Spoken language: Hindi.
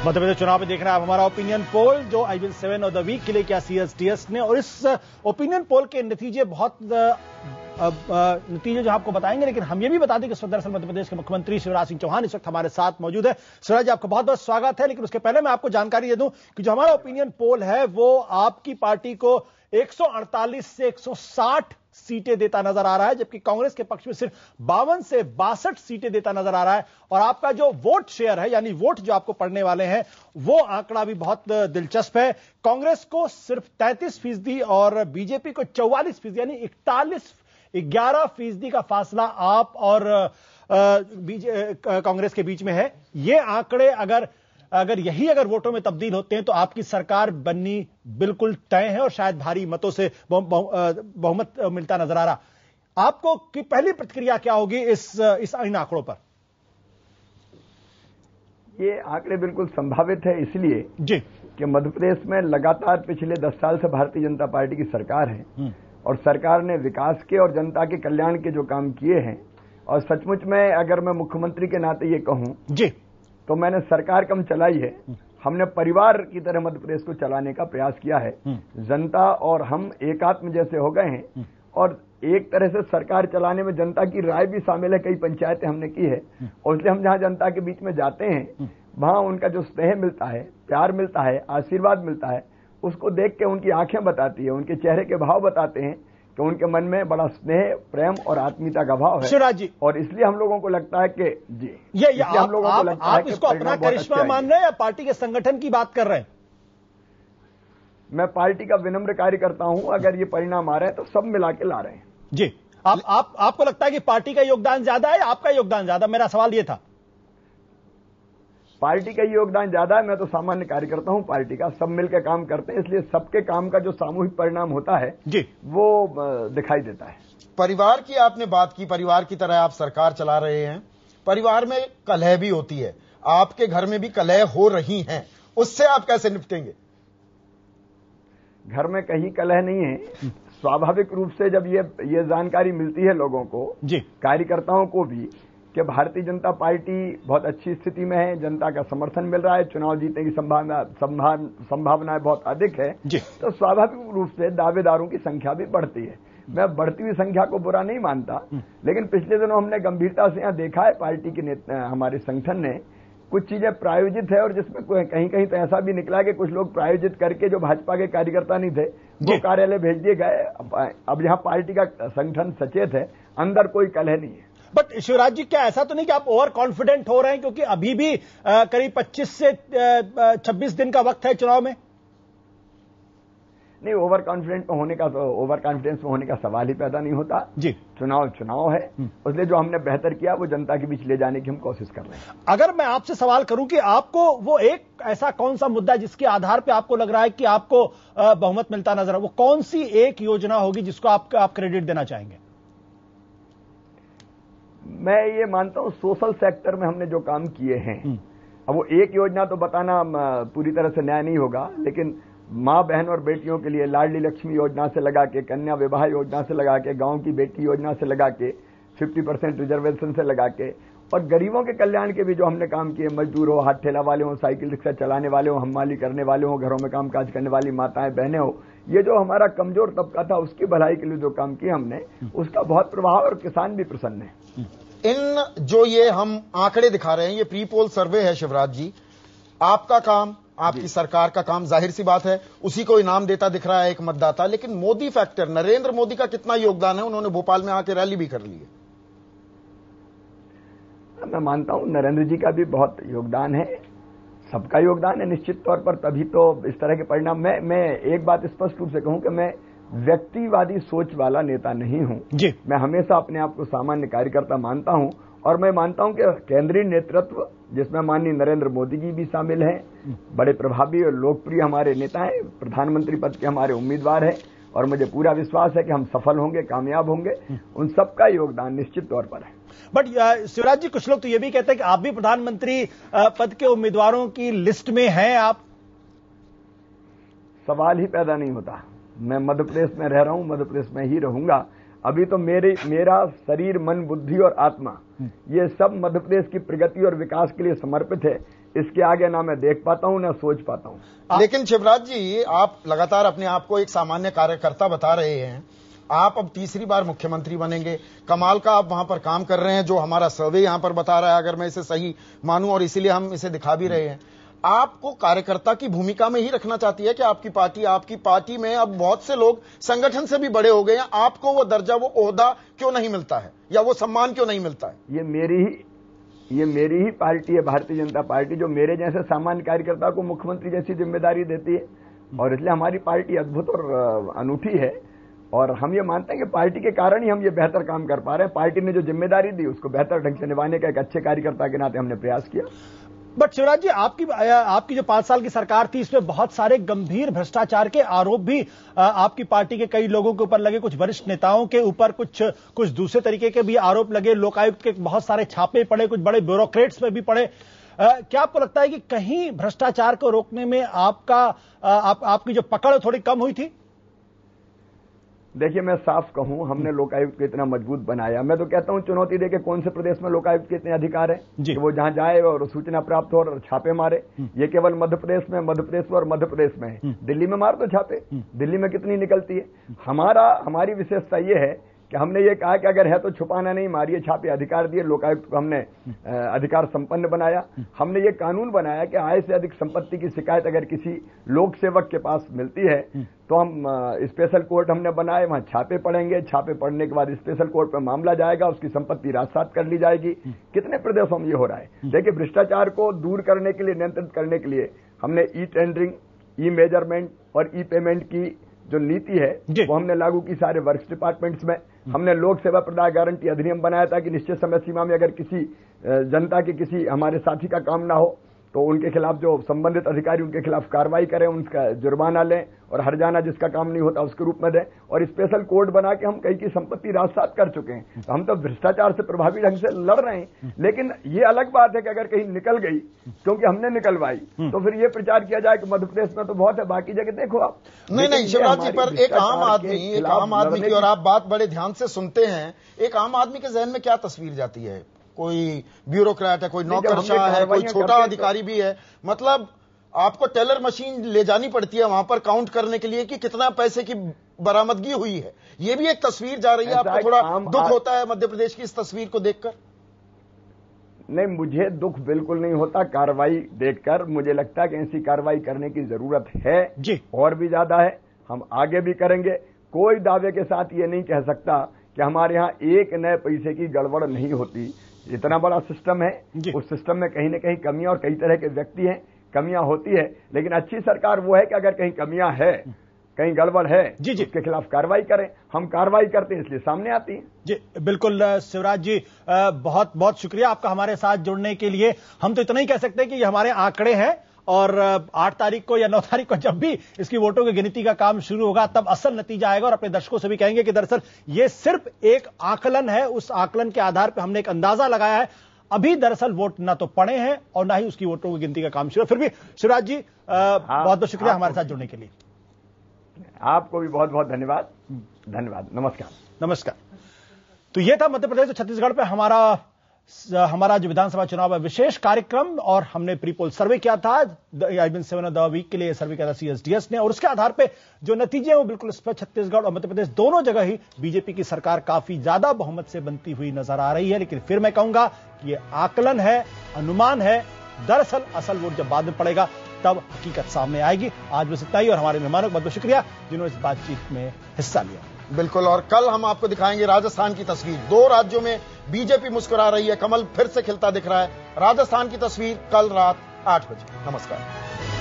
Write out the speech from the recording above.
मध्य प्रदेश चुनाव में देख रहे हैं आप हमारा ओपिनियन पोल जो I will 7 of the week के लिए किया सीएसटीएस ने, और इस ओपिनियन पोल के नतीजे नतीजे जो आपको बताएंगे, लेकिन हम ये भी बता दें कि दरअसल मध्य प्रदेश के मुख्यमंत्री शिवराज सिंह चौहान इस वक्त हमारे साथ मौजूद है। शिवराज जी, आपका बहुत बहुत स्वागत है। लेकिन उसके पहले मैं आपको जानकारी दे दूं कि जो हमारा ओपिनियन पोल है वो आपकी पार्टी को 148 से 160 सीटें देता नजर आ रहा है, जबकि कांग्रेस के पक्ष में सिर्फ 52 से 62 सीटें देता नजर आ रहा है। और आपका जो वोट शेयर है, यानी वोट जो आपको पड़ने वाले हैं, वो आंकड़ा भी बहुत दिलचस्प है। कांग्रेस को सिर्फ 33% और बीजेपी को 44%, यानी 11% का फासला आप और कांग्रेस के बीच में है। ये आंकड़े अगर वोटों में तब्दील होते हैं तो आपकी सरकार बननी बिल्कुल तय है और शायद भारी मतों से बहुमत मिलता नजर आ रहा। आपको की पहली प्रतिक्रिया क्या होगी इन आंकड़ों पर? ये आंकड़े बिल्कुल संभावित है, इसलिए जी कि मध्य प्रदेश में लगातार पिछले 10 साल से भारतीय जनता पार्टी की सरकार है और सरकार ने विकास के और जनता के कल्याण के जो काम किए हैं, और सचमुच में अगर मैं मुख्यमंत्री के नाते ये कहूं जी तो मैंने सरकार कम चलाई है, हमने परिवार की तरह मध्य प्रदेश को चलाने का प्रयास किया है। जनता और हम एकात्म जैसे हो गए हैं और एक तरह से सरकार चलाने में जनता की राय भी शामिल है। कई पंचायतें हमने की है और इसलिए हम जहां जनता के बीच में जाते हैं वहां उनका जो स्नेह मिलता है, प्यार मिलता है, आशीर्वाद मिलता है, उसको देख के उनकी आंखें बताती है, उनके चेहरे के भाव बताते हैं कि उनके मन में बड़ा स्नेह, प्रेम और आत्मीयता का भाव है। शिवराज जी, और इसलिए हम लोगों को लगता है कि ये हम लोगों को लगता है कि इसको अपना करिश्मा मान रहे हैं या पार्टी के संगठन की बात कर रहे हैं? मैं पार्टी का विनम्र कार्यकर्ता हूं, अगर ये परिणाम आ रहे हैं तो सब मिला के ला रहे हैं। जी, आपको लगता है कि पार्टी का योगदान ज्यादा है या आपका योगदान ज्यादा? मेरा सवाल ये था। पार्टी का योगदान ज्यादा है, मैं तो सामान्य कार्यकर्ता हूं पार्टी का, सब मिलकर काम करते हैं, इसलिए सबके काम का जो सामूहिक परिणाम होता है जी वो दिखाई देता है। परिवार की आपने बात की, परिवार की तरह आप सरकार चला रहे हैं, परिवार में कलह भी होती है, आपके घर में भी कलह हो रही हैं, उससे आप कैसे निपटेंगे? घर में कहीं कलह नहीं है। स्वाभाविक रूप से जब ये जानकारी मिलती है लोगों को जी, कार्यकर्ताओं को भी कि भारतीय जनता पार्टी बहुत अच्छी स्थिति में है, जनता का समर्थन मिल रहा है, चुनाव जीतने की संभावनाएं बहुत अधिक है, तो स्वाभाविक रूप से दावेदारों की संख्या भी बढ़ती है। मैं बढ़ती हुई संख्या को बुरा नहीं मानता, लेकिन पिछले दिनों हमने गंभीरता से यहां देखा है पार्टी के हमारे संगठन ने कुछ चीजें प्रायोजित है और जिसमें कहीं कहीं तो ऐसा भी निकला कि कुछ लोग प्रायोजित करके जो भाजपा के कार्यकर्ता नहीं थे वो कार्यालय भेज दिए गए। अब यहाँ पार्टी का संगठन सचेत है, अंदर कोई कलह नहीं है। बट शिवराज जी, क्या ऐसा तो नहीं कि आप ओवर कॉन्फिडेंट हो रहे हैं, क्योंकि अभी भी करीब 25 से 26 दिन का वक्त है चुनाव में? नहीं, ओवर कॉन्फिडेंस में होने का सवाल ही पैदा नहीं होता जी। चुनाव है, इसलिए जो हमने बेहतर किया वो जनता के बीच ले जाने की हम कोशिश कर रहे हैं। अगर मैं आपसे सवाल करूं कि आपको वो एक ऐसा कौन सा मुद्दा जिसके आधार पे आपको लग रहा है कि आपको बहुमत मिलता नजर है, वो कौन सी एक योजना होगी जिसको आप क्रेडिट देना चाहेंगे? मैं ये मानता हूं सोशल सेक्टर में हमने जो काम किए हैं, अब वो एक योजना तो बताना पूरी तरह से न्याय नहीं होगा, लेकिन माँ बहन और बेटियों के लिए लाडली लक्ष्मी योजना से लगा के, कन्या विवाह योजना से लगा के, गांव की बेटी योजना से लगा के, 50% रिजर्वेशन से लगा के, और गरीबों के कल्याण के भी जो हमने काम किए, मजदूर हो, हाथ ठेला वाले हो, साइकिल रिक्शा चलाने वाले हो, हमाली करने वाले हो, घरों में कामकाज करने वाली माताएं बहनें हो, ये जो हमारा कमजोर तबका था उसकी भलाई के लिए जो काम किया हमने, उसका बहुत प्रभाव, और किसान भी प्रसन्न है। इन जो ये हम आंकड़े दिखा रहे हैं, ये प्री पोल सर्वे है शिवराज जी, आपका काम, आपकी सरकार का काम, जाहिर सी बात है उसी को इनाम देता दिख रहा है एक मतदाता, लेकिन मोदी फैक्टर, नरेंद्र मोदी का कितना योगदान है? उन्होंने भोपाल में आके रैली भी कर ली है। मैं मानता हूं नरेंद्र जी का भी बहुत योगदान है, सबका योगदान है निश्चित तौर पर, तभी तो इस तरह के परिणाम। मैं एक बात स्पष्ट रूप से कहूं कि मैं व्यक्तिवादी सोच वाला नेता नहीं हूं जी। मैं हमेशा अपने आप को सामान्य कार्यकर्ता मानता हूं, और मैं मानता हूं कि केंद्रीय नेतृत्व, जिसमें माननीय नरेंद्र मोदी जी भी शामिल हैं, बड़े प्रभावी और लोकप्रिय हमारे नेता हैं, प्रधानमंत्री पद के हमारे उम्मीदवार हैं, और मुझे पूरा विश्वास है कि हम सफल होंगे, कामयाब होंगे। उन सबका योगदान निश्चित तौर पर है। बट शिवराज जी, कुछ लोग तो ये भी कहते हैं कि आप भी प्रधानमंत्री पद के उम्मीदवारों की लिस्ट में हैं। आप? सवाल ही पैदा नहीं होता। मैं मध्य प्रदेश में रह रहा हूं, मध्य प्रदेश में ही रहूंगा। अभी तो मेरा शरीर, मन, बुद्धि और आत्मा ये सब मध्य प्रदेश की प्रगति और विकास के लिए समर्पित है। इसके आगे ना मैं देख पाता हूं ना सोच पाता हूं। लेकिन शिवराज जी, आप लगातार अपने आप को एक सामान्य कार्यकर्ता बता रहे हैं। आप अब तीसरी बार मुख्यमंत्री बनेंगे। कमाल का आप वहां पर काम कर रहे हैं, जो हमारा सर्वे यहां पर बता रहा है, अगर मैं इसे सही मानूं, और इसीलिए हम इसे दिखा भी रहे हैं। आपको कार्यकर्ता की भूमिका में ही रखना चाहती है कि आपकी पार्टी में अब बहुत से लोग संगठन से भी बड़े हो गए हैं, आपको वो दर्जा, वो ओहदा क्यों नहीं मिलता है, या वो सम्मान क्यों नहीं मिलता है? ये मेरी ही पार्टी है, भारतीय जनता पार्टी, जो मेरे जैसे सामान्य कार्यकर्ता को मुख्यमंत्री जैसी जिम्मेदारी देती है, और इसलिए हमारी पार्टी अद्भुत और अनूठी है। और हम ये मानते हैं कि पार्टी के कारण ही हम ये बेहतर काम कर पा रहे हैं। पार्टी ने जो जिम्मेदारी दी उसको बेहतर ढंग से निभाने का एक अच्छे कार्यकर्ता के नाते हमने प्रयास किया। बट शिवराज जी, आपकी जो 5 साल की सरकार थी, इसमें बहुत सारे गंभीर भ्रष्टाचार के आरोप भी आपकी पार्टी के कई लोगों के ऊपर लगे, कुछ वरिष्ठ नेताओं के ऊपर कुछ दूसरे तरीके के भी आरोप लगे, लोकायुक्त के बहुत सारे छापे पड़े, कुछ बड़े ब्यूरोक्रेट्स पे भी पड़े। क्या आपको लगता है कि कहीं भ्रष्टाचार को रोकने में आपकी जो पकड़ थोड़ी कम हुई थी? देखिए, मैं साफ कहूं, हमने लोकायुक्त को इतना मजबूत बनाया। मैं तो कहता हूं, चुनौती देके कौन से प्रदेश में लोकायुक्त के इतने अधिकार है कि वो जहां जाए और सूचना प्राप्त हो और छापे मारे। ये केवल मध्य प्रदेश में और मध्य प्रदेश में है। दिल्ली में मार दो छापे, दिल्ली में कितनी निकलती है। हमारी विशेषता ये है कि हमने ये कहा कि अगर है तो छुपाना नहीं, मारिए छापे, अधिकार दिए। लोकायुक्त को हमने अधिकार संपन्न बनाया। हमने ये कानून बनाया कि आय से अधिक संपत्ति की शिकायत अगर किसी लोक सेवक के पास मिलती है तो हम स्पेशल कोर्ट हमने बनाए, वहां छापे पड़ेंगे। छापे पड़ने के बाद स्पेशल कोर्ट पर मामला जाएगा, उसकी संपत्ति राजसात कर ली जाएगी। कितने प्रदेशों में ये हो रहा है। देखिए, भ्रष्टाचार को दूर करने के लिए, नियंत्रित करने के लिए हमने ई टेंडरिंग, ई मेजरमेंट और ई पेमेंट की जो नीति है वो हमने लागू की सारे वर्क्स डिपार्टमेंट्स में। हमने लोक सेवा प्रदाय गारंटी अधिनियम बनाया था कि निश्चित समय सीमा में अगर किसी जनता के किसी हमारे साथी का काम ना हो तो उनके खिलाफ जो संबंधित अधिकारी उनके खिलाफ कार्रवाई करें, उनका जुर्माना लें और हर्जाना जिसका काम नहीं होता उसके रूप में दें। और स्पेशल कोर्ट बना के हम कई की संपत्ति राजसात कर चुके हैं। तो हम तो भ्रष्टाचार से प्रभावी ढंग से लड़ रहे हैं। लेकिन ये अलग बात है कि अगर कहीं निकल गई, क्योंकि हमने निकलवाई, तो फिर ये प्रचार किया जाए कि मध्य प्रदेश में तो बहुत है, बाकी जगह देखो आप। नहीं शिवराज जी, पर एक आम आदमी की, और आप बात बड़े ध्यान से सुनते हैं, एक आम आदमी के जहन में क्या तस्वीर जाती है? कोई ब्यूरोक्रेट है, कोई नौकरशाह है, कोई छोटा अधिकारी भी है। मतलब आपको टेलर मशीन ले जानी पड़ती है वहां पर काउंट करने के लिए कि कितना पैसे की बरामदगी हुई है। ये भी एक तस्वीर जा रही है। आपको थोड़ा दुख होता है मध्य प्रदेश की इस तस्वीर को देखकर? नहीं, मुझे दुख बिल्कुल नहीं होता कार्रवाई देखकर। मुझे लगता है कि ऐसी कार्रवाई करने की जरूरत है जी, और भी ज्यादा है। हम आगे भी करेंगे। कोई दावे के साथ ये नहीं कह सकता कि हमारे यहाँ एक नए पैसे की गड़बड़ नहीं होती। इतना बड़ा सिस्टम है, उस सिस्टम में कहीं न कहीं कमियां और कई तरह के व्यक्ति हैं, कमियां होती है। लेकिन अच्छी सरकार वो है कि अगर कहीं कमियां है, कहीं गड़बड़ है, उसके खिलाफ कार्रवाई करें। हम कार्रवाई करते हैं इसलिए सामने आती है। जी बिल्कुल शिवराज जी, बहुत बहुत शुक्रिया आपका हमारे साथ जुड़ने के लिए। हम तो इतना ही कह सकते हैं कि ये हमारे आंकड़े हैं, और 8 तारीख को या 9 तारीख को जब भी इसकी वोटों की गिनती का काम शुरू होगा तब असल नतीजा आएगा। और अपने दर्शकों से भी कहेंगे कि दरअसल ये सिर्फ एक आकलन है, उस आकलन के आधार पर हमने एक अंदाजा लगाया है। अभी दरअसल वोट ना तो पड़े हैं और ना ही उसकी वोटों की गिनती का काम शुरू। फिर भी शिवराज जी बहुत बहुत शुक्रिया हमारे साथ जुड़ने के लिए। आपको भी बहुत बहुत धन्यवाद। नमस्कार। तो ये था मध्य प्रदेश और छत्तीसगढ़ पे हमारा जो विधानसभा चुनाव है विशेष कार्यक्रम, और हमने प्री पोल सर्वे किया था 7 ऑफ द वीक के लिए सर्वे किया था CSDS ने, और उसके आधार पे जो नतीजे हैं वो बिल्कुल स्पष्ट, छत्तीसगढ़ और मध्य प्रदेश दोनों जगह ही बीजेपी की सरकार काफी ज्यादा बहुमत से बनती हुई नजर आ रही है। लेकिन फिर मैं कहूंगा कि ये आकलन है, अनुमान है। दरअसल असल वोट जब बाद में पड़ेगा तब हकीकत सामने आएगी। आज बस इतना ही, और हमारे मेहमानों को बहुत बहुत शुक्रिया जिन्होंने इस बातचीत में हिस्सा लिया। बिल्कुल, और कल हम आपको दिखाएंगे राजस्थान की तस्वीर। 2 राज्यों में बीजेपी मुस्कुरा रही है, कमल फिर से खिलता दिख रहा है। राजस्थान की तस्वीर कल रात 8 बजे। नमस्कार।